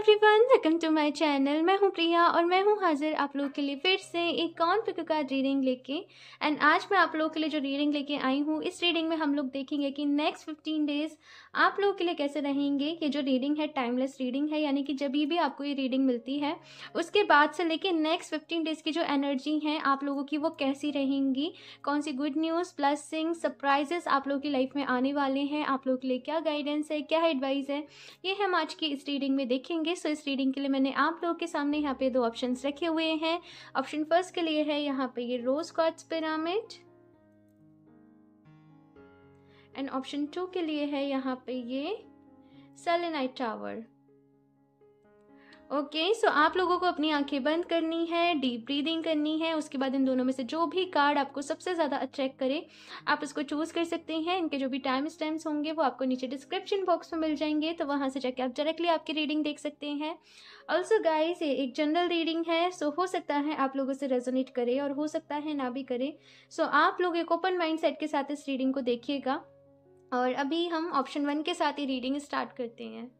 Everyone, welcome to my channel. मैं हूं प्रिया और मैं हूं हाजिर आप लोगों के लिए फिर से एक कौन पिक कार्ड रीडिंग लेके। एंड आज मैं आप लोगों के लिए जो रीडिंग लेके आई हूं, इस रीडिंग में हम लोग देखेंगे कि नेक्स्ट 15 डेज आप लोगों के लिए कैसे रहेंगे। ये जो रीडिंग है टाइमलेस रीडिंग है, यानी कि जब भी आपको ये रीडिंग मिलती है उसके बाद से लेके नेक्स्ट 15 डेज की जो एनर्जी है आप लोगों की वो कैसी रहेंगी, कौन सी गुड न्यूज़, ब्लेसिंग, सरप्राइजेस आप लोगों की लाइफ में आने वाले हैं, आप लोगों के लिए क्या गाइडेंस है, क्या एडवाइस है, ये हम आज की इस रीडिंग में देखेंगे। सो इस रीडिंग के लिए मैंने आप लोगों के सामने यहाँ पे दो ऑप्शंस रखे हुए हैं। ऑप्शन फर्स्ट के लिए है यहाँ पे ये रोज क्वार्ट्ज पिरामिड, एंड ऑप्शन 2 के लिए है यहाँ पे ये सेलेनाइट टावर। ओके, सो आप लोगों को अपनी आंखें बंद करनी है, डीप ब्रीदिंग करनी है। उसके बाद इन दोनों में से जो भी कार्ड आपको सबसे ज़्यादा अट्रैक्ट करे आप इसको चूज़ कर सकते हैं। इनके जो भी टाइम स्टैम्प्स होंगे वो आपको नीचे डिस्क्रिप्शन बॉक्स में मिल जाएंगे, तो वहाँ से जाके आप डायरेक्टली आपकी रीडिंग देख सकते हैं। ऑल्सो गाइस, ये एक जनरल रीडिंग है, सो हो सकता है आप लोगों से रेजोनेट करे और हो सकता है ना भी करे। सो आप लोग एक ओपन माइंड सेट के साथ इस रीडिंग को देखिएगा। और अभी हम ऑप्शन 1 के साथ ही रीडिंग स्टार्ट करते हैं।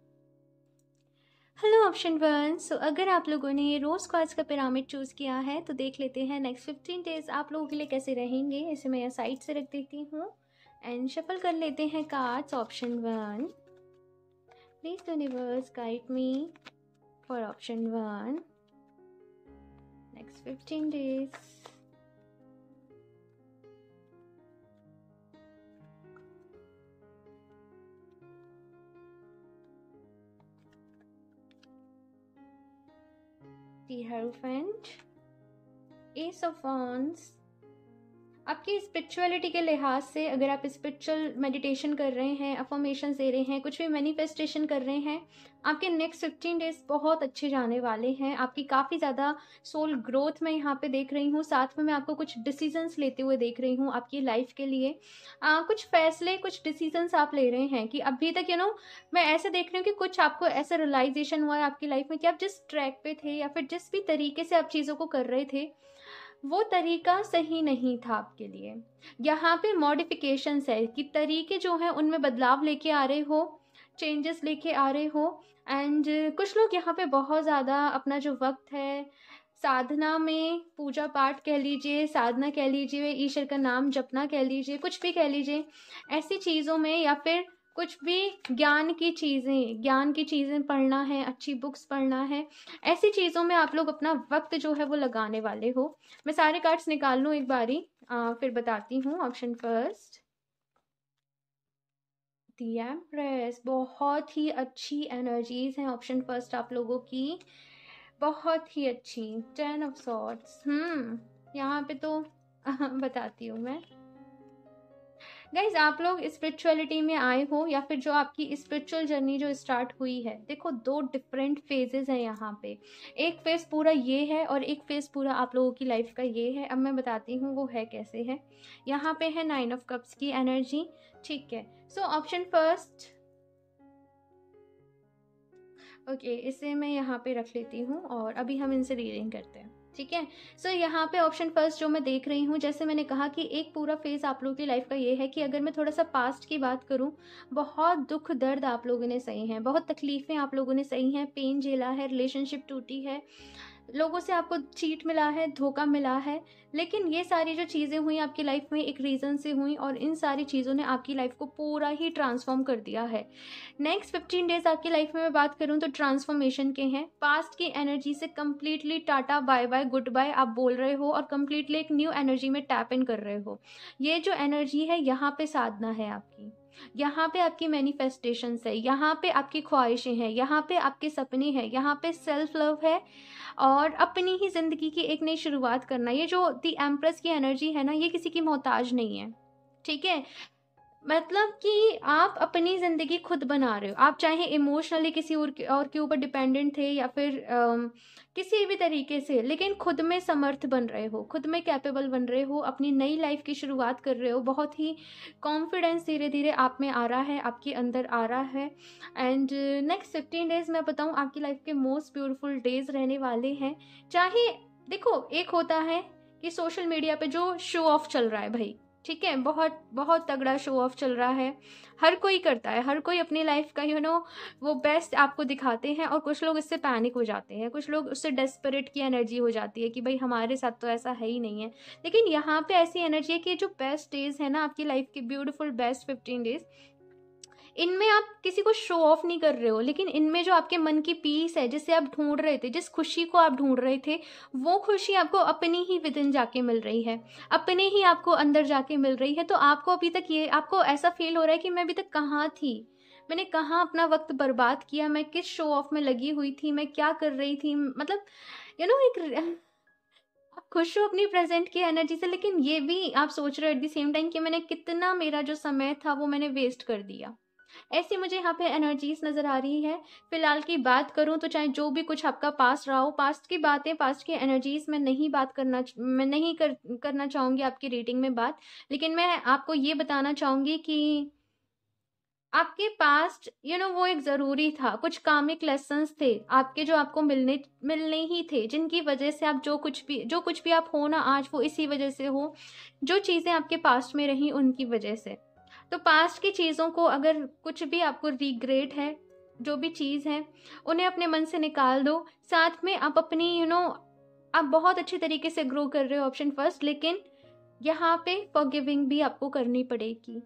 हेलो ऑप्शन 1, सो अगर आप लोगों ने ये रोज क्वार्ट्ज का पिरामिड चूज़ किया है तो देख लेते हैं नेक्स्ट 15 डेज आप लोगों के लिए कैसे रहेंगे। इसे मैं यहाँ साइड से रख देती हूँ एंड शफल कर लेते हैं cards. Option 1, please universe guide me for option 1 next 15 days. The Hierophant, Ace of Wands। आपकी स्पिरिचुअलिटी के लिहाज से अगर आप स्पिरिचुअल मेडिटेशन कर रहे हैं, अफर्मेशन दे रहे हैं, कुछ भी मैनिफेस्टेशन कर रहे हैं, आपके नेक्स्ट 15 डेज बहुत अच्छे जाने वाले हैं। आपकी काफ़ी ज़्यादा सोल ग्रोथ मैं यहाँ पे देख रही हूँ। साथ में मैं आपको कुछ डिसीजंस लेते हुए देख रही हूँ आपकी लाइफ के लिए। कुछ फैसले, कुछ डिसीजंस आप ले रहे हैं कि अभी तक मैं ऐसे देख रही हूँ कि कुछ आपको ऐसा रियलाइजेशन हुआ है आपकी लाइफ में कि आप जिस ट्रैक पे थे या फिर जिस भी तरीके से आप चीज़ों को कर रहे थे वो तरीका सही नहीं था आपके लिए। यहाँ पे मॉडिफिकेशंस है कि तरीके जो हैं उनमें बदलाव लेके आ रहे हो, चेंजेस लेके आ रहे हो। एंड कुछ लोग यहाँ पे बहुत ज़्यादा अपना जो वक्त है साधना में, पूजा पाठ कह लीजिए, साधना कह लीजिए, ईश्वर का नाम जपना कह लीजिए, कुछ भी कह लीजिए, ऐसी चीज़ों में या फिर कुछ भी ज्ञान की चीज़ें पढ़ना है, अच्छी बुक्स पढ़ना है, ऐसी चीज़ों में आप लोग अपना वक्त जो है वो लगाने वाले हो। मैं सारे कार्ड्स निकाल लूँ एक बारी, फिर बताती हूँ। Option first, the empress. बहुत ही अच्छी एनर्जीज हैं ऑप्शन फर्स्ट आप लोगों की, बहुत ही अच्छी। 10 ऑफ सॉर्ड्स। यहाँ पे तो बताती हूँ मैं। गाइज, आप लोग स्पिरिचुअलिटी में आए हो या फिर जो आपकी स्पिरिचुअल जर्नी जो स्टार्ट हुई है, देखो दो डिफरेंट फेजेस हैं यहाँ पे। एक फेज पूरा ये है और एक फेज पूरा आप लोगों की लाइफ का ये है। अब मैं बताती हूँ वो है कैसे है। यहाँ पे है 9 ऑफ कप्स की एनर्जी, ठीक है। सो ऑप्शन फर्स्ट, ओके, इसे मैं यहाँ पे रख लेती हूँ और अभी हम इनसे रीडिंग करते हैं, ठीक है। सो यहाँ पे ऑप्शन फर्स्ट जो मैं देख रही हूँ, जैसे मैंने कहा कि एक पूरा फेज आप लोगों की लाइफ का ये है कि अगर मैं थोड़ा सा पास्ट की बात करूँ, बहुत दुख दर्द आप लोगों ने सही हैं, बहुत तकलीफ़ें आप लोगों ने सही हैं, पेन झेला है, रिलेशनशिप टूटी है, लोगों से आपको चीट मिला है, धोखा मिला है। लेकिन ये सारी जो चीज़ें हुई आपकी लाइफ में एक रीज़न से हुई और इन सारी चीज़ों ने आपकी लाइफ को पूरा ही ट्रांसफॉर्म कर दिया है। नेक्स्ट 15 डेज आपकी लाइफ में मैं बात करूं तो ट्रांसफॉर्मेशन के हैं। पास्ट की एनर्जी से completely tata bye bye goodbye आप बोल रहे हो और कंप्लीटली एक न्यू एनर्जी में टैप इन कर रहे हो। ये जो एनर्जी है यहाँ पे साधना है आपकी, यहाँ पे आपकी मैनिफेस्टेशंस है, यहाँ पे आपकी ख्वाहिशें हैं, यहाँ पे आपके सपने हैं, यहाँ पे सेल्फ लव है और अपनी ही ज़िंदगी की एक नई शुरुआत करना। ये जो दी एम्प्रेस की एनर्जी है ना, ये किसी की मोहताज नहीं है, ठीक है। मतलब कि आप अपनी ज़िंदगी खुद बना रहे हो। आप चाहे इमोशनली किसी और के ऊपर डिपेंडेंट थे या फिर किसी भी तरीके से, लेकिन खुद में समर्थ बन रहे हो, खुद में कैपेबल बन रहे हो, अपनी नई लाइफ की शुरुआत कर रहे हो। बहुत ही कॉन्फिडेंस धीरे धीरे आप में आ रहा है, आपके अंदर आ रहा है। एंड नेक्स्ट 15 डेज़ मैं बताऊँ आपकी लाइफ के मोस्ट ब्यूटीफुल डेज़ रहने वाले हैं। चाहे देखो, एक होता है कि सोशल मीडिया पे जो शो ऑफ चल रहा है भाई, ठीक है, बहुत बहुत तगड़ा शो ऑफ चल रहा है। हर कोई करता है, हर कोई अपनी लाइफ का वो बेस्ट आपको दिखाते हैं, और कुछ लोग इससे पैनिक हो जाते हैं, कुछ लोग उससे डेस्परेट की एनर्जी हो जाती है कि भाई हमारे साथ तो ऐसा है ही नहीं है। लेकिन यहाँ पे ऐसी एनर्जी है कि जो बेस्ट डेज है ना आपकी लाइफ के, ब्यूटीफुल बेस्ट 15 डेज, इनमें आप किसी को शो ऑफ नहीं कर रहे हो, लेकिन इनमें जो आपके मन की पीस है, जिसे आप ढूंढ रहे थे, जिस खुशी को आप ढूंढ रहे थे, वो खुशी आपको अपनी ही विदिन जाके मिल रही है, अपने ही आपको अंदर जाके मिल रही है। तो आपको अभी तक ये, आपको ऐसा फील हो रहा है कि मैं अभी तक कहाँ थी, मैंने कहाँ अपना वक्त बर्बाद किया, मैं किस शो ऑफ में लगी हुई थी, मैं क्या कर रही थी, मतलब एक आप खुश हो अपनी प्रेजेंट की एनर्जी से, लेकिन ये भी आप सोच रहे हो एट द सेम टाइम कि मैंने कितना, मेरा जो समय था वो मैंने वेस्ट कर दिया। ऐसी मुझे यहाँ पे एनर्जीज नज़र आ रही है। फिलहाल की बात करूँ तो चाहे जो भी कुछ आपका पास्ट रहा हो, पास्ट की बातें, पास्ट की एनर्जीज मैं नहीं बात करना, मैं नहीं करना चाहूँगी आपकी रीडिंग में बात। लेकिन मैं आपको ये बताना चाहूँगी कि आपके पास्ट वो एक ज़रूरी था, कुछ कामिक लेसन्स थे आपके, जो आपको मिलने मिलने ही थे, जिनकी वजह से आप जो कुछ भी आप हो ना आज, वो इसी वजह से हो, जो चीज़ें आपके पास्ट में रहीं उनकी वजह से। तो पास्ट की चीज़ों को, अगर कुछ भी आपको रिग्रेट है, जो भी चीज़ है, उन्हें अपने मन से निकाल दो। साथ में आप अपनी आप बहुत अच्छे तरीके से ग्रो कर रहे हो, ऑप्शन फर्स्ट, लेकिन यहाँ पे फॉरगिविंग भी आपको करनी पड़ेगी,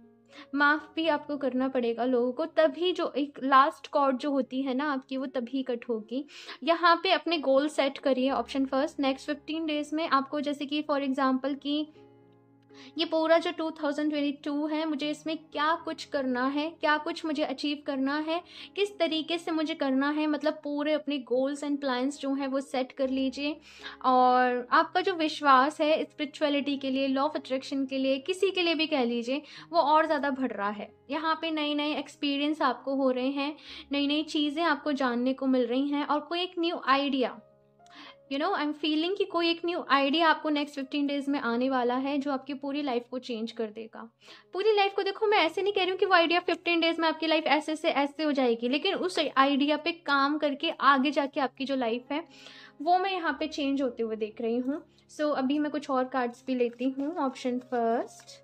माफ़ भी आपको करना पड़ेगा लोगों को, तभी जो एक लास्ट कॉर्ड जो होती है ना आपकी, वो तभी कट होगी। यहाँ पे अपने गोल सेट करिए, ऑप्शन फर्स्ट। नेक्स्ट 15 डेज़ में आपको, जैसे कि फॉर एग्जांपल कि ये पूरा जो 2022 है, मुझे इसमें क्या कुछ करना है, क्या कुछ मुझे अचीव करना है, किस तरीके से मुझे करना है, मतलब पूरे अपने गोल्स एंड प्लान्स जो हैं वो सेट कर लीजिए। और आपका जो विश्वास है स्पिरिचुअलिटी के लिए, लॉ ऑफ अट्रैक्शन के लिए, किसी के लिए भी कह लीजिए, वो और ज़्यादा बढ़ रहा है। यहाँ पे नए नए एक्सपीरियंस आपको हो रहे हैं, नई नई चीज़ें आपको जानने को मिल रही हैं, और कोई एक new idea, I am feeling कि कोई एक न्यू आइडिया आपको नेक्स्ट 15 डेज में आने वाला है, जो आपकी पूरी लाइफ को चेंज कर देगा। पूरी लाइफ को, देखो मैं ऐसे नहीं कह रही हूँ कि वो आइडिया 15 डेज में आपकी लाइफ ऐसे से ऐसे हो जाएगी, लेकिन उस आइडिया पे काम करके आगे जाके आपकी जो लाइफ है वो मैं यहाँ पे चेंज होते हुए देख रही हूँ। सो अभी मैं कुछ और कार्ड्स भी लेती हूँ। Option first,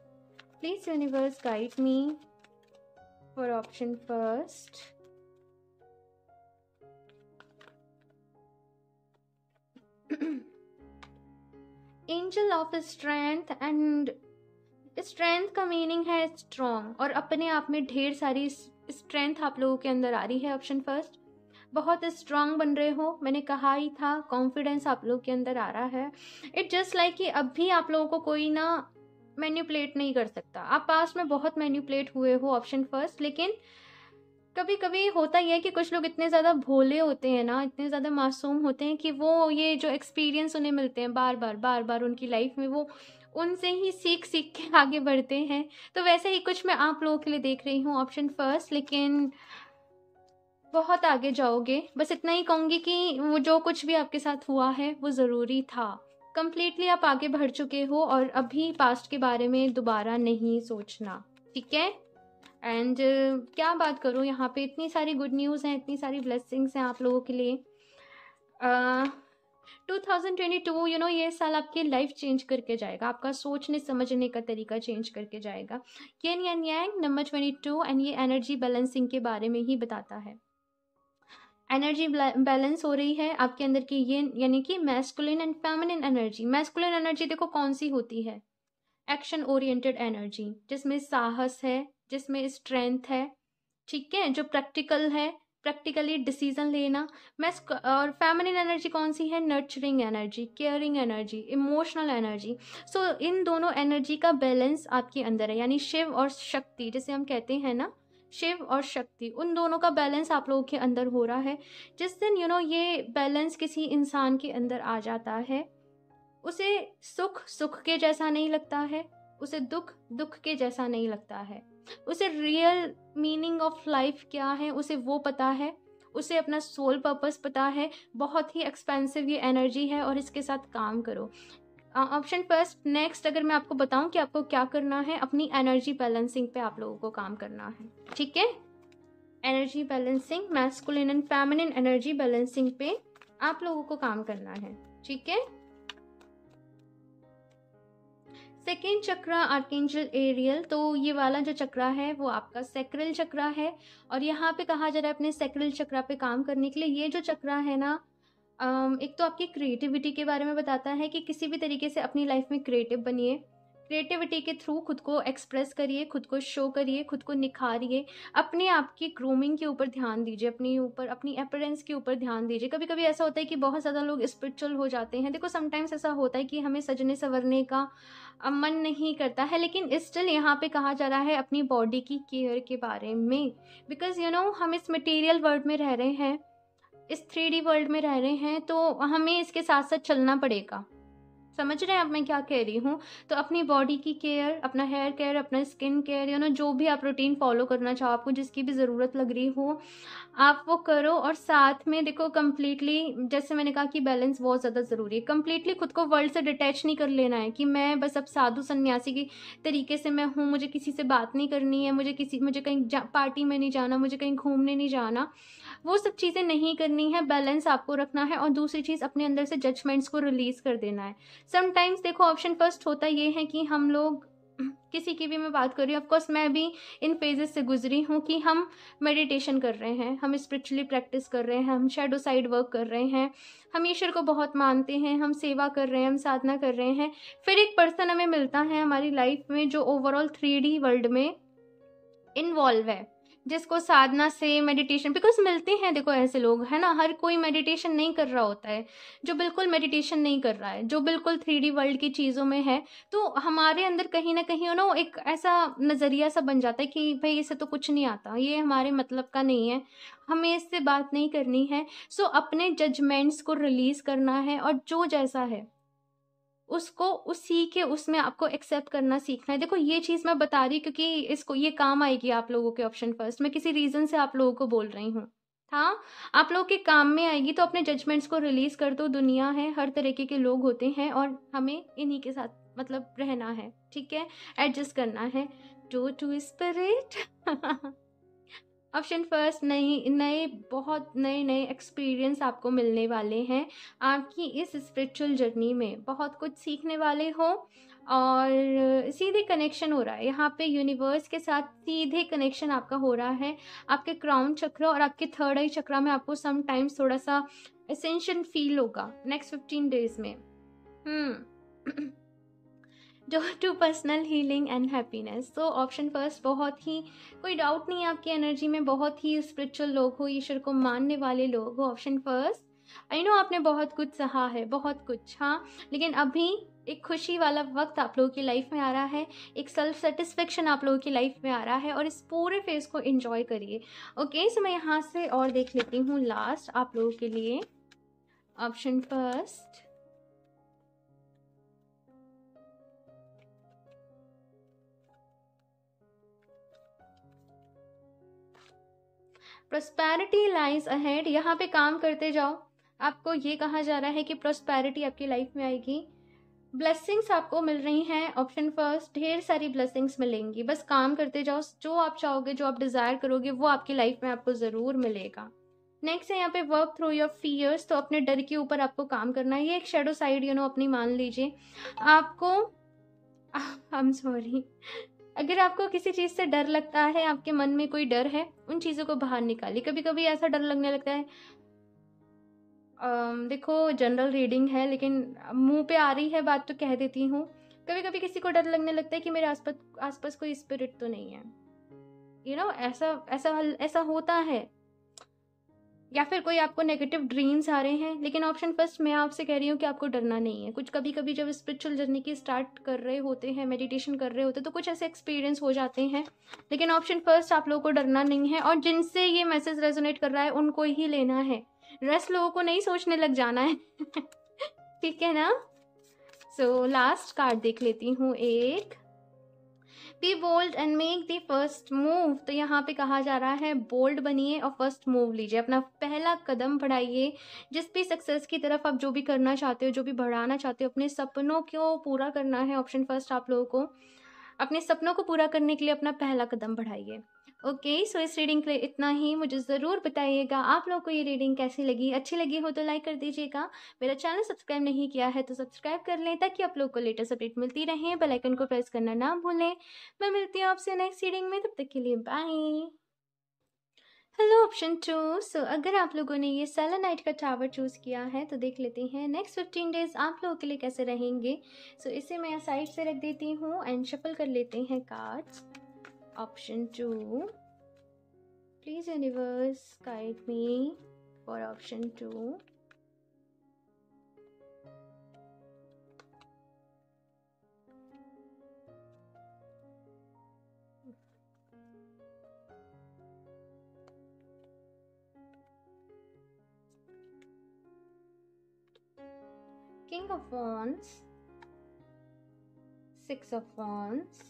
please universe guide me for option first. Angel of strength, and strength का मीनिंग है स्ट्रॉन्ग, और अपने आप में ढेर सारी स्ट्रेंथ आप लोगों के अंदर आ रही है। ऑप्शन फर्स्ट, बहुत स्ट्रांग बन रहे हो, मैंने कहा ही था, कॉन्फिडेंस आप लोगों के अंदर आ रहा है। इट जस्ट लाइक कि अब भी आप लोगों को कोई ना मैन्युपुलेट नहीं कर सकता। आप पास्ट में बहुत मैन्युपुलेट हुए हो, ऑप्शन फर्स्ट, लेकिन कभी कभी होता ही है कि कुछ लोग इतने ज़्यादा भोले होते हैं ना, इतने ज़्यादा मासूम होते हैं कि वो ये जो एक्सपीरियंस उन्हें मिलते हैं बार बार उनकी लाइफ में, वो उनसे ही सीख सीख के आगे बढ़ते हैं। तो वैसे ही कुछ मैं आप लोगों के लिए देख रही हूँ, ऑप्शन फर्स्ट, लेकिन बहुत आगे जाओगे। बस इतना ही कहूँगी कि वो जो कुछ भी आपके साथ हुआ है वो ज़रूरी था। कंप्लीटली आप आगे बढ़ चुके हो, और अभी पास्ट के बारे में दोबारा नहीं सोचना, ठीक है। एंड क्या बात करूँ, यहाँ पे इतनी सारी गुड न्यूज़ हैं, इतनी सारी ब्लेसिंग्स हैं आप लोगों के लिए। 2022 ये साल आपकी लाइफ चेंज करके जाएगा, आपका सोचने समझने का तरीका चेंज करके जाएगा। येन यान यांग नंबर 22, एंड ये एनर्जी बैलेंसिंग के बारे में ही बताता है। एनर्जी बैलेंस हो रही है आपके अंदर की, ये यानी कि masculine and feminine energy. Masculine energy देखो कौन सी होती है, एक्शन ओरिएंटेड एनर्जी, जिसमें साहस है, जिसमें स्ट्रेंथ है, ठीक है, जो प्रैक्टिकल है, प्रैक्टिकली डिसीजन लेना। और फेमिनिन एनर्जी कौन सी है, nurturing energy, caring energy, emotional energy. So इन दोनों एनर्जी का बैलेंस आपके अंदर है, यानी शिव और शक्ति, जिसे हम कहते हैं ना, शिव और शक्ति, उन दोनों का बैलेंस आप लोगों के अंदर हो रहा है। जिस दिन ये बैलेंस किसी इंसान के अंदर आ जाता है, उसे सुख सुख के जैसा नहीं लगता है, उसे दुख दुख के जैसा नहीं लगता है, उसे रियल मीनिंग ऑफ लाइफ क्या है उसे वो पता है, उसे अपना सोल पर्पस पता है। बहुत ही एक्सपेंसिव ये एनर्जी है, और इसके साथ काम करो। Option first. नेक्स्ट अगर मैं आपको बताऊं कि आपको क्या करना है, अपनी एनर्जी बैलेंसिंग पे आप लोगों को काम करना है, ठीक है। Energy balancing, masculine and feminine energy balancing पे आप लोगों को काम करना है, ठीक है। सेकेंड चक्रा आर्केंजल एरियल, तो ये वाला जो चक्रा है वो आपका सैक्रल चक्रा है। और यहाँ पे कहा जा रहा है अपने सैक्रल चक्रा पे काम करने के लिए। ये जो चक्रा है ना, एक तो आपकी क्रिएटिविटी के बारे में बताता है कि किसी भी तरीके से अपनी लाइफ में क्रिएटिव बनिए, क्रिएटिविटी के थ्रू खुद को एक्सप्रेस करिए, खुद को शो करिए, खुद को निखारिए, अपने आप की ग्रूमिंग के ऊपर ध्यान दीजिए, अपनी अपीयरेंस के ऊपर ध्यान दीजिए। कभी कभी ऐसा होता है कि बहुत ज़्यादा लोग स्पिरिचुअल हो जाते हैं। देखो समटाइम्स ऐसा होता है कि हमें सजने संवरने का मन नहीं करता है, लेकिन स्टिल यहाँ पे कहा जा रहा है अपनी बॉडी की केयर के बारे में। बिकॉज हम इस मटेरियल वर्ल्ड में रह रहे हैं, इस 3D वर्ल्ड में रह रहे हैं, तो हमें इसके साथ साथ चलना पड़ेगा। समझ रहे हैं आप मैं क्या कह रही हूँ? तो अपनी बॉडी की केयर, अपना हेयर केयर, अपना स्किन केयर, जो भी आप रूटीन फॉलो करना चाहो, आपको जिसकी भी ज़रूरत लग रही हो आप वो करो। और साथ में देखो कम्प्लीटली, जैसे मैंने कहा कि बैलेंस बहुत ज़्यादा ज़रूरी है। कम्प्लीटली खुद को वर्ल्ड से डिटैच नहीं कर लेना है कि मैं बस अब साधु सन्यासी की तरीके से मैं हूँ, मुझे किसी से बात नहीं करनी है, मुझे कहीं पार्टी में नहीं जाना, मुझे कहीं घूमने नहीं जाना, वो सब चीज़ें नहीं करनी है। बैलेंस आपको रखना है। और दूसरी चीज़, अपने अंदर से जजमेंट्स को रिलीज़ कर देना है। समटाइम्स देखो ऑप्शन फर्स्ट होता ये है कि हम लोग, किसी की भी मैं बात कर रही हूँ, ऑफकोर्स मैं भी इन फेजेस से गुजरी हूँ, कि हम मेडिटेशन कर रहे हैं, हम स्पिरिचुअली प्रैक्टिस कर रहे हैं, हम शैडो साइड वर्क कर रहे हैं, हम ईश्वर को बहुत मानते हैं, हम सेवा कर रहे हैं, हम साधना कर रहे हैं। फिर एक पर्सन हमें मिलता है हमारी लाइफ में जो ओवरऑल 3D वर्ल्ड में इन्वॉल्व है, जिसको साधना से मेडिटेशन, बिकॉज मिलते हैं देखो ऐसे लोग, है ना, हर कोई मेडिटेशन नहीं कर रहा होता है, जो बिल्कुल मेडिटेशन नहीं कर रहा है, जो बिल्कुल 3D वर्ल्ड की चीज़ों में है। तो हमारे अंदर कहीं ना कहीं एक ऐसा नज़रिया सा बन जाता है कि भाई इसे तो कुछ नहीं आता, ये हमारे मतलब का नहीं है, हमें इससे बात नहीं करनी है। सो अपने जजमेंट्स को रिलीज़ करना है, और जो जैसा है उसको उसी के उसमें आपको एक्सेप्ट करना सीखना है। देखो ये चीज़ मैं बता रही क्योंकि इसको ये काम आएगी आप लोगों के ऑप्शन फर्स्ट, मैं किसी रीज़न से आप लोगों को बोल रही हूँ। हाँ, आप लोगों के काम में आएगी। तो अपने जजमेंट्स को रिलीज़ कर दो। दुनिया है, हर तरीके के लोग होते हैं, और हमें इन्हीं के साथ मतलब रहना है, ठीक है, एडजस्ट करना है। Two two spirit option first, बहुत नए नए एक्सपीरियंस आपको मिलने वाले हैं। आपकी इस स्पिरिचुअल जर्नी में बहुत कुछ सीखने वाले हो, और सीधे कनेक्शन हो रहा है यहाँ पे यूनिवर्स के साथ, सीधे कनेक्शन आपका हो रहा है आपके क्राउन चक्र और आपके थर्ड आई चक्रा में। आपको समटाइम्स थोड़ा सा एसेंशियल फील होगा नेक्स्ट 15 डेज में। जो to personal healing and happiness. तो ऑप्शन फर्स्ट, बहुत ही कोई डाउट नहीं है आपकी एनर्जी में, बहुत ही स्पिरिचुअल लोग हो, ईश्वर को मानने वाले लोग हो। ऑप्शन फर्स्ट, आई नो आपने बहुत कुछ सहा है, बहुत कुछ, हाँ, लेकिन अभी एक खुशी वाला वक्त आप लोगों की लाइफ में आ रहा है, एक सेल्फ सेटिस्फेक्शन आप लोगों की लाइफ में आ रहा है, और इस पूरे फेज को एंजॉय करिए। ओके, सो मैं यहाँ से और देख लेती हूँ लास्ट आप लोगों के लिए। Option first, prosperity lies ahead. यहाँ पे काम करते जाओ। आपको ये कहा जा रहा है कि प्रोस्पैरिटी आपकी लाइफ में आएगी, ब्लेसिंग्स आपको मिल रही हैं। ऑप्शन फर्स्ट, ढेर सारी ब्लेसिंग्स मिलेंगी, बस काम करते जाओ। जो आप चाहोगे, जो आप डिज़ायर करोगे, वो आपकी लाइफ में आपको ज़रूर मिलेगा। नेक्स्ट है यहाँ पे वर्क थ्रू योर फियर्स। तो अपने डर के ऊपर आपको काम करना है। ये एक शेडो साइड अपनी मान लीजिए। आपको आई एम सॉरी, अगर आपको किसी चीज़ से डर लगता है, आपके मन में कोई डर है, उन चीज़ों को बाहर निकालिए। कभी कभी ऐसा डर लगने लगता है, देखो जनरल रीडिंग है, लेकिन मुंह पे आ रही है बात तो कह देती हूँ। कभी कभी किसी को डर लगने लगता है कि मेरे आसपास कोई स्पिरिट तो नहीं है, ऐसा ऐसा ऐसा होता है, या फिर कोई आपको नेगेटिव ड्रीम्स आ रहे हैं। लेकिन ऑप्शन फर्स्ट, मैं आपसे कह रही हूँ कि आपको डरना नहीं है। कुछ कभी कभी जब स्पिरिचुअल जर्नी की स्टार्ट कर रहे होते हैं, मेडिटेशन कर रहे होते हैं, तो कुछ ऐसे एक्सपीरियंस हो जाते हैं। लेकिन ऑप्शन फर्स्ट, आप लोगों को डरना नहीं है, और जिनसे ये मैसेज रेजोनेट कर रहा है उनको ही लेना है, रेस्ट लोगों को नहीं सोचने लग जाना है। ठीक है ना। सो लास्ट कार्ड देख लेती हूँ एक, be bold and make the first move. तो यहाँ पे कहा जा रहा है बोल्ड बनिए और फर्स्ट मूव लीजिए, अपना पहला कदम बढ़ाइए। जिस भी सक्सेस की तरफ आप जो भी करना चाहते हो, जो भी बढ़ाना चाहते हो, अपने सपनों को पूरा करना है। ऑप्शन फर्स्ट, आप लोगों को अपने सपनों को पूरा करने के लिए अपना पहला कदम बढ़ाइए। ओके, सो इस रीडिंग के लिए इतना ही। मुझे ज़रूर बताइएगा आप लोगों को ये रीडिंग कैसी लगी। अच्छी लगी हो तो लाइक कर दीजिएगा। मेरा चैनल सब्सक्राइब नहीं किया है तो सब्सक्राइब कर लें ताकि आप लोग को लेटेस्ट अपडेट मिलती रहे। बेल आइकन को प्रेस करना ना भूलें। मैं मिलती हूँ आपसे नेक्स्ट रीडिंग में, तब तक के लिए बाय। Hello option 2। सो अगर आप लोगों ने ये सेलेनाइट का टावर चूज़ किया है तो देख लेते हैं नेक्स्ट 15 डेज आप लोगों के लिए कैसे रहेंगे। सो इसे मैं साइड से रख देती हूँ एंड शफल कर लेते हैं cards. Option 2, please universe guide me for option 2। King of Wands, Six of Wands,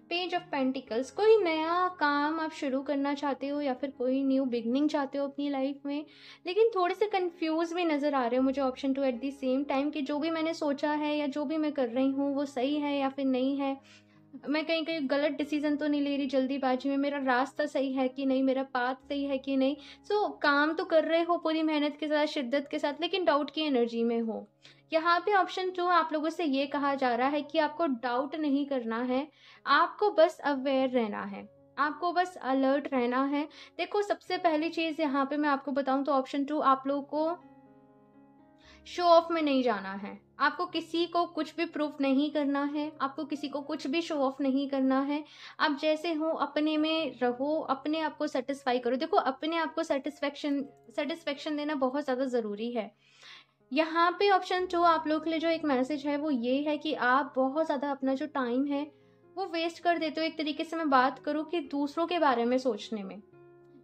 page of pentacles. कोई नया काम आप शुरू करना चाहते हो या फिर कोई न्यू बिगनिंग चाहते हो अपनी लाइफ में, लेकिन थोड़े से कंफ्यूज भी नज़र आ रहे हो मुझे option 2 at the same time कि जो भी मैंने सोचा है या जो भी मैं कर रही हूँ वो सही है या फिर नहीं है। मैं कहीं कहीं गलत डिसीजन तो नहीं ले रही जल्दीबाजी में, मेरा रास्ता सही है कि नहीं, मेरा पाथ सही है कि नहीं। सो काम तो कर रहे हो पूरी मेहनत के साथ, शिद्दत के साथ, लेकिन डाउट की एनर्जी में हो। यहाँ पे ऑप्शन 2 आप लोगों से ये कहा जा रहा है कि आपको डाउट नहीं करना है, आपको बस अवेयर रहना है, आपको बस अलर्ट रहना है। देखो सबसे पहली चीज़ यहाँ पे मैं आपको बताऊँ तो ऑप्शन 2 आप लोगों को शो ऑफ में नहीं जाना है। आपको किसी को कुछ भी प्रूफ नहीं करना है, आपको किसी को कुछ भी शो ऑफ नहीं करना है। आप जैसे हो अपने में रहो, अपने आप को सेटिस्फाई करो। देखो अपने आप को सेटिस्फेक्शन देना बहुत ज़्यादा ज़रूरी है। यहाँ पे ऑप्शन 2 आप लोग के लिए जो एक मैसेज है वो ये है कि आप बहुत ज़्यादा अपना जो टाइम है वो वेस्ट कर देते हो। एक तरीके से मैं बात करूँ कि दूसरों के बारे में सोचने में,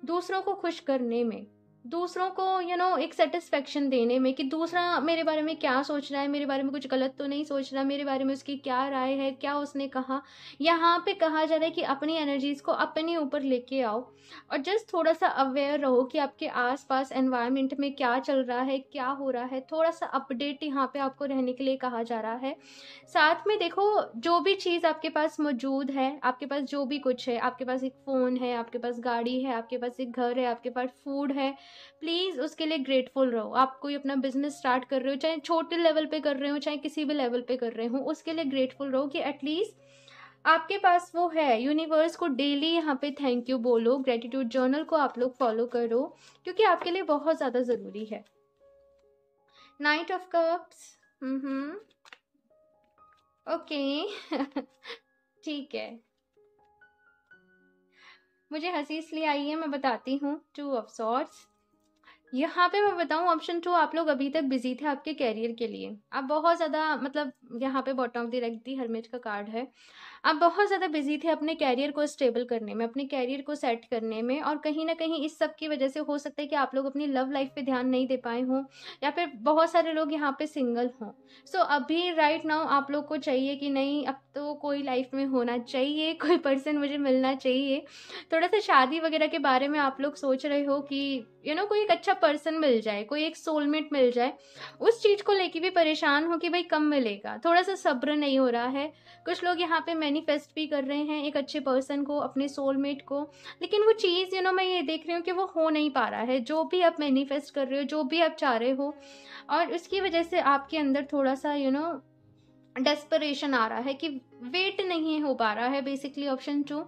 दूसरों को खुश करने में, दूसरों को एक सेटिस्फेक्शन देने में कि दूसरा मेरे बारे में क्या सोच रहा है, मेरे बारे में कुछ गलत तो नहीं सोच रहा, मेरे बारे में उसकी क्या राय है, क्या उसने कहा। यहाँ पे कहा जा रहा है कि अपनी एनर्जीज को अपने ऊपर लेके आओ और जस्ट थोड़ा सा अवेयर रहो कि आपके आसपास एनवायरनमेंट में क्या चल रहा है, क्या हो रहा है। थोड़ा सा अपडेट यहाँ पे आपको रहने के लिए कहा जा रहा है। साथ में देखो जो भी चीज़ आपके पास मौजूद है, आपके पास जो भी कुछ है, आपके पास एक फ़ोन है, आपके पास गाड़ी है, आपके पास एक घर है, आपके पास फूड है, प्लीज़ उसके लिए ग्रेटफुल रहो। आप कोई अपना बिजनेस स्टार्ट कर रहे हो, चाहे छोटे लेवल पे कर रहे हो, चाहे किसी भी लेवल पे कर रहे हो, उसके लिए ग्रेटफुल रहो कि एटलीस्ट आपके पास वो है। यूनिवर्स को डेली यहाँ पे थैंक यू बोलो, ग्रेटिट्यूड जर्नल को आप लोग फॉलो करो क्योंकि आपके लिए बहुत ज़्यादा ज़रूरी है। नाइट ऑफ कप्स, ओके ठीक है, मुझे हंसी इसलिए आई है, मैं बताती हूँ। 2 ऑफ सॉर्ड्स, यहाँ पे मैं बताऊँ ऑप्शन 2 आप लोग अभी तक बिजी थे आपके कैरियर के लिए। आप बहुत ज़्यादा मतलब यहाँ पे bottom of the deck the hermit का कार्ड है। आप बहुत ज़्यादा बिजी थे अपने कैरियर को स्टेबल करने में, अपने कैरियर को सेट करने में, और कहीं ना कहीं इस सब की वजह से हो सकता है कि आप लोग अपनी लव लाइफ पे ध्यान नहीं दे पाए हों या फिर बहुत सारे लोग यहाँ पे सिंगल हों। सो अभी राइट नाउ आप लोग को चाहिए कि नहीं, अब तो कोई लाइफ में होना चाहिए, कोई पर्सन मुझे मिलना चाहिए। थोड़ा सा शादी वगैरह के बारे में आप लोग सोच रहे हो कि कोई एक अच्छा पर्सन मिल जाए, कोई एक सोलमेट मिल जाए। उस चीज़ को लेके भी परेशान हो कि भाई कब मिलेगा, थोड़ा सा सब्र नहीं हो रहा है। कुछ लोग यहाँ पे मैनिफेस्ट भी कर रहे हैं एक अच्छे पर्सन को, अपने सोलमेट को, लेकिन वो चीज़ मैं ये देख रही हूँ कि वो हो नहीं पा रहा है। जो भी आप मैनिफेस्ट कर रहे हो, जो भी आप चाह रहे हो, और उसकी वजह से आपके अंदर थोड़ा सा डेस्परेशन आ रहा है कि वेट नहीं हो पा रहा है बेसिकली ऑप्शन 2।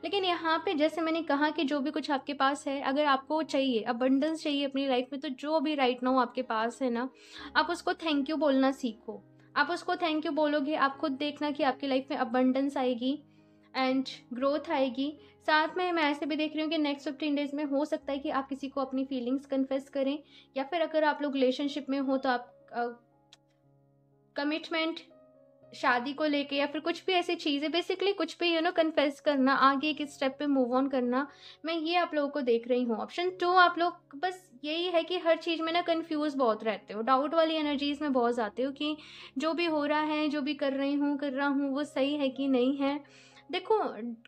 लेकिन यहाँ पे जैसे मैंने कहा कि जो भी कुछ आपके पास है, अगर आपको चाहिए, अबंडेंस चाहिए अपनी लाइफ में, तो जो भी राइट नाउ आपके पास है ना, आप उसको थैंक यू बोलना सीखो। आप उसको थैंक यू बोलोगे, आप खुद देखना कि आपकी लाइफ में अबंडेंस आएगी एंड ग्रोथ आएगी। साथ में मैं ऐसे भी देख रही हूँ कि नेक्स्ट 15 डेज में हो सकता है कि आप किसी को अपनी फीलिंग्स कन्फेस करें, या फिर अगर आप लोग रिलेशनशिप में हो तो आप कमिटमेंट, शादी को लेके, या फिर कुछ भी ऐसी चीज़ें, बेसिकली कुछ भी कन्फेस करना, आगे एक स्टेप पे मूव ऑन करना, मैं ये आप लोगों को देख रही हूँ। ऑप्शन 2 आप लोग बस यही है कि हर चीज़ में ना कंफ्यूज बहुत रहते हो, डाउट वाली एनर्जीज में बहुत जाते हो कि जो भी हो रहा है, जो भी कर रहा हूँ वो सही है कि नहीं है। देखो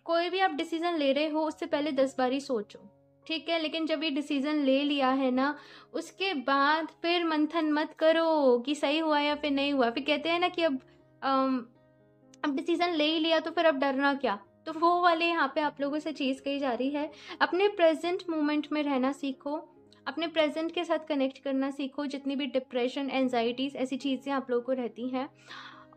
कोई भी आप डिसीज़न ले रहे हो उससे पहले 10 बारी सोचो, ठीक है, लेकिन जब ये डिसीज़न ले लिया है ना, उसके बाद फिर मंथन मत करो कि सही हुआ या फिर नहीं हुआ। फिर कहते हैं ना कि अब डिसीजन ले ही लिया तो फिर अब डरना क्या। तो वो वाले यहाँ पे आप लोगों से चीज़ कही जा रही है, अपने प्रेजेंट मोमेंट में रहना सीखो, अपने प्रेजेंट के साथ कनेक्ट करना सीखो। जितनी भी डिप्रेशन, एंजाइटीज़, ऐसी चीज़ें आप लोगों को रहती हैं,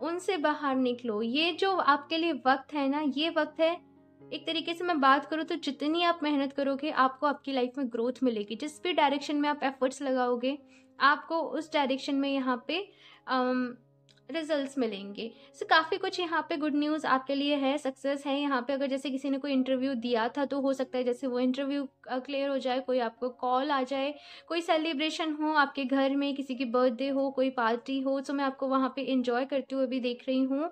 उनसे बाहर निकलो। ये जो आपके लिए वक्त है ना, ये वक्त है, एक तरीके से मैं बात करूँ तो जितनी आप मेहनत करोगे आपको आपकी लाइफ में ग्रोथ मिलेगी। जिस भी डायरेक्शन में आप एफर्ट्स लगाओगे आपको उस डायरेक्शन में यहाँ पे रिजल्ट्स मिलेंगे। सो काफ़ी कुछ यहाँ पे गुड न्यूज़ आपके लिए है, सक्सेस है यहाँ पे। अगर जैसे किसी ने कोई इंटरव्यू दिया था तो हो सकता है जैसे वो इंटरव्यू क्लियर हो जाए, कोई आपको कॉल आ जाए, कोई सेलिब्रेशन हो आपके घर में, किसी की बर्थडे हो, कोई पार्टी हो, तो मैं आपको वहाँ पे इंजॉय करते हुए भी देख रही हूँ।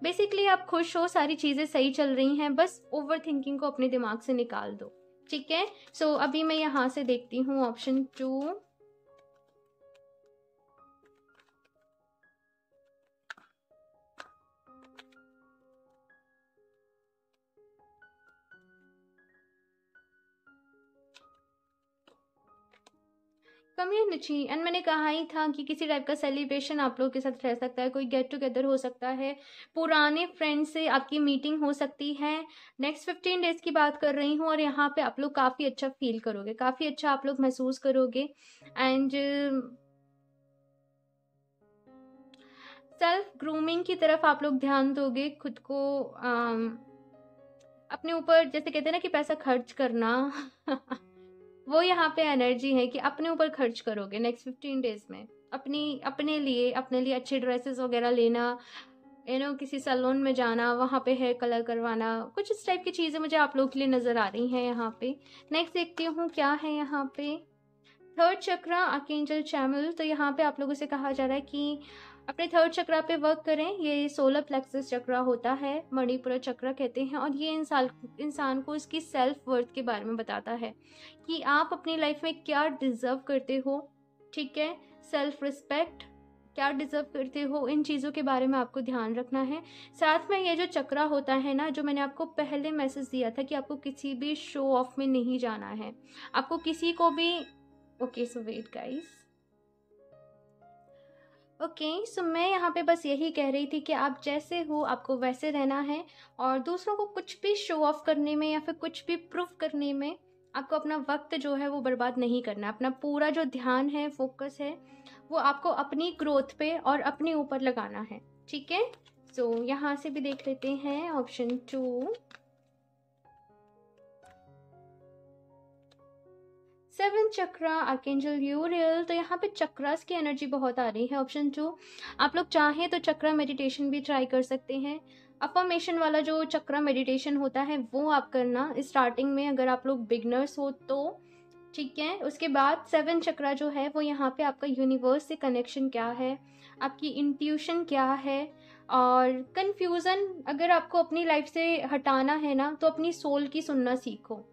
बेसिकली आप खुश हो, सारी चीज़ें सही चल रही हैं, बस ओवर थिंकिंग को अपने दिमाग से निकाल दो, ठीक है। सो अभी मैं यहाँ से देखती हूँ ऑप्शन 2। कम्युनिटी, एंड मैंने कहा ही था कि किसी टाइप का सेलिब्रेशन आप लोग के साथ रह सकता है, कोई गेट टुगेदर हो सकता है, पुराने फ्रेंड से आपकी मीटिंग हो सकती है। नेक्स्ट 15 डेज की बात कर रही हूँ और यहाँ पे आप लोग काफ़ी अच्छा फील करोगे, काफ़ी अच्छा आप लोग महसूस करोगे। एंड सेल्फ ग्रूमिंग की तरफ आप लोग ध्यान दोगे, खुद को अपने ऊपर, जैसे कहते हैं ना कि पैसा खर्च करना वो यहाँ पे एनर्जी है कि अपने ऊपर खर्च करोगे नेक्स्ट 15 डेज में, अपने लिए अच्छे ड्रेसेस वगैरह लेना, किसी सैलून में जाना, वहाँ पे हेयर कलर करवाना, कुछ इस टाइप की चीज़ें मुझे आप लोगों के लिए नज़र आ रही हैं यहाँ पे। नेक्स्ट देखती हूँ क्या है यहाँ पे। थर्ड चक्रा, आर्कएंजल चैमुल। तो यहाँ पे आप लोगों से कहा जा रहा है कि अपने थर्ड चक्रा पे वर्क करें। ये सोलर प्लेक्सस चक्रा होता है, मणिपुर चक्रा कहते हैं, और ये इंसान को उसकी सेल्फ वर्थ के बारे में बताता है कि आप अपनी लाइफ में क्या डिज़र्व करते हो, ठीक है। सेल्फ रिस्पेक्ट, क्या डिज़र्व करते हो, इन चीज़ों के बारे में आपको ध्यान रखना है। साथ में ये जो चक्रा होता है ना, जो मैंने आपको पहले मैसेज दिया था कि आपको किसी भी शो ऑफ में नहीं जाना है, आपको किसी को भी ओके, सो वेट गाइस। ओके, सो मैं यहाँ पे बस यही कह रही थी कि आप जैसे हो आपको वैसे रहना है, और दूसरों को कुछ भी शो ऑफ करने में या फिर कुछ भी प्रूफ करने में आपको अपना वक्त जो है वो बर्बाद नहीं करना। अपना पूरा जो ध्यान है, फोकस है, वो आपको अपनी ग्रोथ पे और अपने ऊपर लगाना है, ठीक है। सो यहाँ से भी देख लेते हैं ऑप्शन 2। 7 चक्रा, आर्कएंजल यूरियल। तो यहाँ पे चक्रास की एनर्जी बहुत आ रही है। ऑप्शन 2, आप लोग चाहें तो चक्रा मेडिटेशन भी ट्राई कर सकते हैं। अफर्मेशन वाला जो चक्रा मेडिटेशन होता है वो आप करना स्टार्टिंग में, अगर आप लोग बिगनर्स हो तो, ठीक है। उसके बाद 7 चक्रा जो है वो यहाँ पे आपका यूनिवर्स से कनेक्शन क्या है, आपकी इंट्यूशन क्या है, और कन्फ्यूज़न अगर आपको अपनी लाइफ से हटाना है ना, तो अपनी सोल की सुनना सीखो।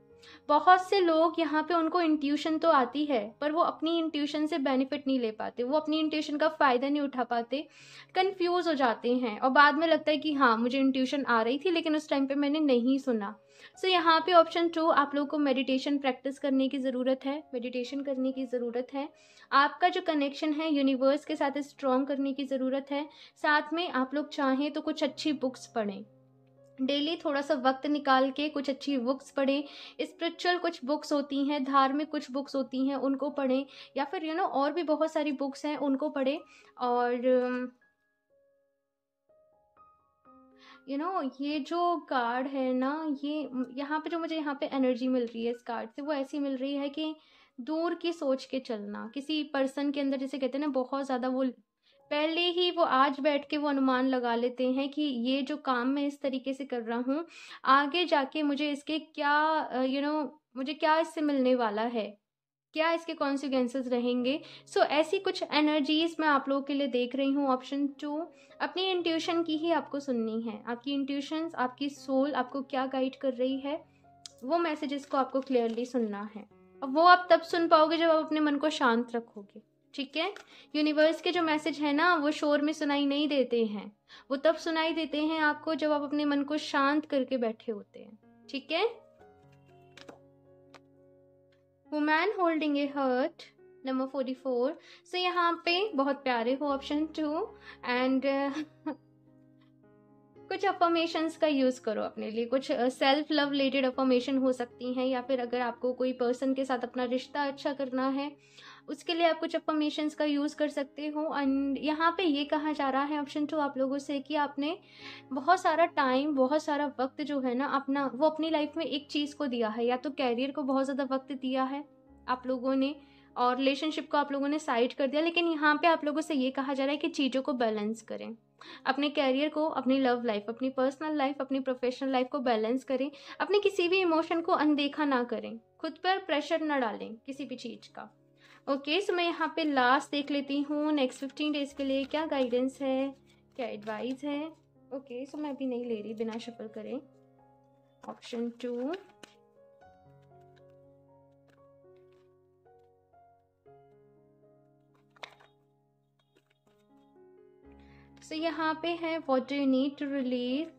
बहुत से लोग यहाँ पे, उनको इंट्यूशन तो आती है पर वो अपनी इंट्यूशन से बेनिफिट नहीं ले पाते, वो अपनी इंट्यूशन का फ़ायदा नहीं उठा पाते, कंफ्यूज हो जाते हैं, और बाद में लगता है कि हाँ मुझे इंट्यूशन आ रही थी लेकिन उस टाइम पे मैंने नहीं सुना। सो यहाँ पे ऑप्शन 2, आप लोगों को मेडिटेशन प्रैक्टिस करने की ज़रूरत है, मेडिटेशन करने की ज़रूरत है। आपका जो कनेक्शन है यूनिवर्स के साथ स्ट्रॉन्ग करने की ज़रूरत है। साथ में आप लोग चाहें तो कुछ अच्छी बुक्स पढ़ें, डेली थोड़ा सा वक्त निकाल के कुछ अच्छी बुक्स पढ़ें। स्पिरिचुअल कुछ बुक्स होती हैं, धार्मिक कुछ बुक्स होती हैं, उनको पढ़ें, या फिर और भी बहुत सारी बुक्स हैं उनको पढ़ें। और ये जो कार्ड है ना, ये यहाँ पे जो मुझे यहाँ पे एनर्जी मिल रही है इस कार्ड से, वो ऐसी मिल रही है कि दूर की सोच के चलना। किसी पर्सन के अंदर, जैसे कहते हैं ना, बहुत ज़्यादा वो पहले ही वो आज बैठ के वो अनुमान लगा लेते हैं कि ये जो काम मैं इस तरीके से कर रहा हूँ, आगे जाके मुझे इसके क्या मुझे क्या इससे मिलने वाला है, क्या इसके कॉन्सिक्वेंसेस रहेंगे। सो ऐसी कुछ एनर्जीज मैं आप लोगों के लिए देख रही हूँ। ऑप्शन 2, अपनी इंट्यूशन की ही आपको सुननी है। आपकी इंट्यूशंस, आपकी सोल आपको क्या गाइड कर रही है, वो मैसेजेस को आपको क्लियरली सुनना है। और वो आप तब सुन पाओगे जब आप अपने मन को शांत रखोगे, ठीक है। यूनिवर्स के जो मैसेज है ना, वो शोर में सुनाई नहीं देते हैं, वो तब सुनाई देते हैं आपको जब आप अपने मन को शांत करके बैठे होते हैं, ठीक है। Woman holding a heart, number 44। So यहाँ पे बहुत प्यारे हो ऑप्शन 2। एंड कुछ अफर्मेशंस का यूज़ करो अपने लिए, कुछ सेल्फ लव रिलेटेड अफर्मेशन हो सकती हैं, या फिर अगर आपको कोई पर्सन के साथ अपना रिश्ता अच्छा करना है उसके लिए आप कुछ अफर्मेशंस का यूज़ कर सकते हो। एंड यहाँ पे ये कहा जा रहा है ऑप्शन 2 आप लोगों से कि आपने बहुत सारा टाइम, बहुत सारा वक्त जो है ना अपना, वो अपनी लाइफ में एक चीज़ को दिया है, या तो कैरियर को बहुत ज़्यादा वक्त दिया है आप लोगों ने, और रिलेशनशिप को आप लोगों ने साइड कर दिया। लेकिन यहाँ पे आप लोगों से ये कहा जा रहा है कि चीज़ों को बैलेंस करें, अपने कैरियर को, अपनी लव लाइफ, अपनी पर्सनल लाइफ, अपनी प्रोफेशनल लाइफ को बैलेंस करें, अपने किसी भी इमोशन को अनदेखा ना करें, खुद पर प्रेशर ना डालें किसी भी चीज़ का। ओके, सो मैं यहाँ पे लास्ट देख लेती हूँ नेक्स्ट 15 डेज़ के लिए क्या गाइडेंस है, क्या एडवाइस है। ओके, सो मैं अभी नहीं ले रही, बिना शफल करें। ऑप्शन 2, सो यहाँ पे है what do you need to relieve.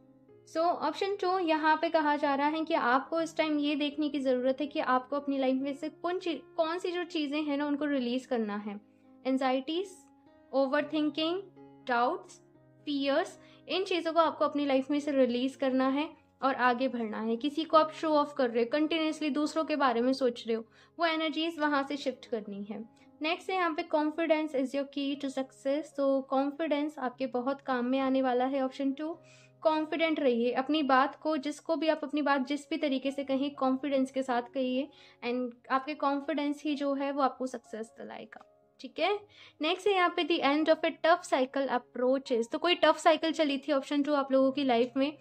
So option 2 यहाँ पे कहा जा रहा है कि आपको इस टाइम ये देखने की ज़रूरत है कि आपको अपनी लाइफ में से कौन सी जो चीज़ें हैं ना उनको रिलीज़ करना है। Anxieties, over thinking, doubts, fears, इन चीज़ों को आपको अपनी लाइफ में से रिलीज़ करना है और आगे बढ़ना है। किसी को आप शो ऑफ कर रहे हो, कंटिन्यूसली दूसरों के बारे में सोच रहे हो, वो एनर्जीज वहाँ से शिफ्ट करनी है। नेक्स्ट है यहाँ पे कॉन्फिडेंस इज़ योर की टू सक्सेस। तो कॉन्फिडेंस आपके बहुत काम में आने वाला है। ऑप्शन 2, कॉन्फिडेंट रहिए अपनी बात को, जिसको भी आप अपनी बात जिस भी तरीके से कहें कॉन्फिडेंस के साथ कहिए, एंड आपके कॉन्फिडेंस ही जो है वो आपको सक्सेस दिलाएगा। ठीक है, नेक्स्ट है यहाँ पे the end of A tough cycle approaches. तो कोई टफ साइकिल चली थी ऑप्शन 2 आप लोगों की लाइफ में।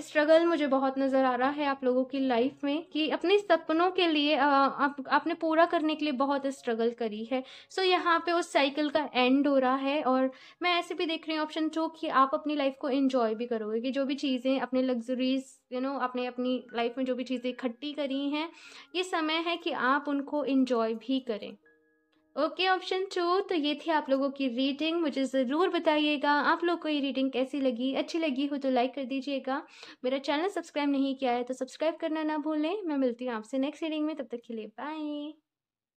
स्ट्रगल मुझे बहुत नज़र आ रहा है आप लोगों की लाइफ में कि अपने सपनों के लिए आपने पूरा करने के लिए बहुत स्ट्रगल करी है। सो यहाँ पे उस साइकिल का एंड हो रहा है, और मैं ऐसे भी देख रही हूँ ऑप्शन 2 कि आप अपनी लाइफ को एंजॉय भी करोगे, कि जो भी चीज़ें अपने लग्जरीज आपने अपनी लाइफ में जो भी चीज़ें इकट्ठी करी हैं, ये समय है कि आप उनको एंजॉय भी करें। ओके, ऑप्शन 2, तो ये थी आप लोगों की रीडिंग। मुझे ज़रूर बताइएगा आप लोग को ये रीडिंग कैसी लगी, अच्छी लगी हो तो लाइक कर दीजिएगा। मेरा चैनल सब्सक्राइब नहीं किया है तो सब्सक्राइब करना ना भूलें। मैं मिलती हूँ आपसे नेक्स्ट रीडिंग में, तब तक के लिए बाय।